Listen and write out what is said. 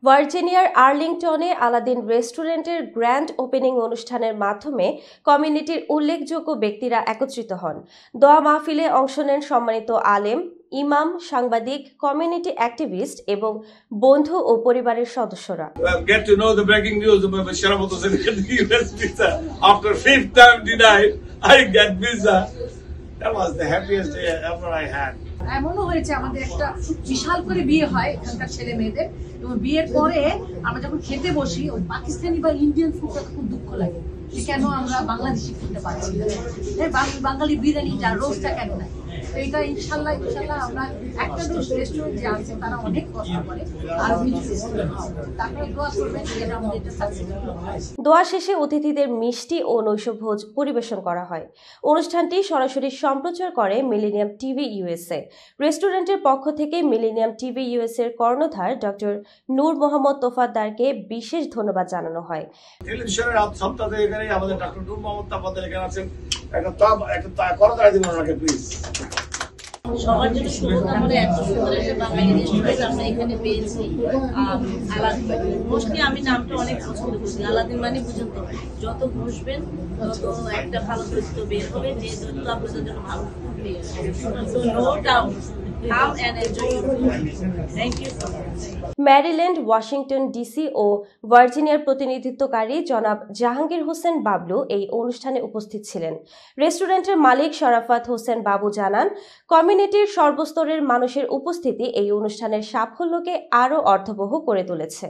ভার্জিনিয়ার আর্লিংটনে Aladdin রেস্টুরেন্টের grand opening অনুষ্ঠানের মাধ্যমে কমিউনিটির উল্লেখযোগ্য ব্যক্তিরা একত্রিত হন। দোয়া মাহফিলে অংশ নেন সম্মানিত আলেম, ইমাম, সাংবাদিক, কমিউনিটি অ্যাক্টিভিস্ট এবং বন্ধু ও পরিবারের সদস্যরা। Get to know the breaking news about Sharamat Hossain getting US visa. After 5th time denied, I get visa. That was the happiest day ever I had. এমনও হয়েছে আমাদের একটা বিশাল করে বিয়ে হয় এখানকার ছেলে মেয়েদের, এবং বিয়ের পরে আমরা যখন খেতে বসি ওই পাকিস্তানি বা ইন্ডিয়ান ফুডটা খুব দুঃখ লাগে যে কেন আমরা বাংলাদেশি খেতে পারছি না, বাঙালি বিরিয়ানিটা রোস্টটা কেন নাই। তো এটা ইনশাল্লাহ আমরা একটা রেস্টুরেন্ট যে আছে তারা অনেক কষ্ট করে আর তারপরে দোয়া করবেন যেটা আমাদের এটা সাকসেসফুল। দোয়া শেষে অতিথিদের মিষ্টি ও নৈশভোজ পরিবেশন করা হয়। অনুষ্ঠানটি সরাসরি সম্প্রচার করে মিলেনিয়াম টিভি ইউএসএ। রেস্টুরেন্টের পক্ষ থেকে মিলেনিয়াম টিভি ইউএসএ এর কর্ণধার ডক্টর নূর মোহাম্মদ তোফাজ্জলকে বিশেষ ধন্যবাদ জানানো হয়। টেলিভিশনের সপ্তাহে এখানে আমাদের ডক্টর নূর মোহাম্মদ তোফাজ্জল এখানে আছেন, একটা করতালি দিন ওনাকে প্লিজ। সবার জন্য শুভকামনা। এত সুন্দর একটা বাঙালি রেস্টুরেন্ট আমরা এখানে পেয়েছি। আলাদিন মোস্টলি আমি নামটা অনেক পছন্দ করছি। আলাদিন মানে বুঝুন তো, যত বসবেন তত একটা ভালো দৈত্য বের হবে, যে দৈত্য আপনাদের জন্য ভালো পেয়ে so no doubt come and enjoy your food. Thank you so much. Maryland, Washington DC ও ভার্জিনিয়ার প্রতিনিধিত্বকারী জনাব জাহাঙ্গীর হোসেন বাবলু এই অনুষ্ঠানে উপস্থিত ছিলেন। রেস্টুরেন্টের মালিক শরাফত হোসেন বাবু জানান, কমিউনিটির সর্বস্তরের মানুষের উপস্থিতি এই অনুষ্ঠানের সাফল্যকে আরও অর্থবহ করে তুলেছে।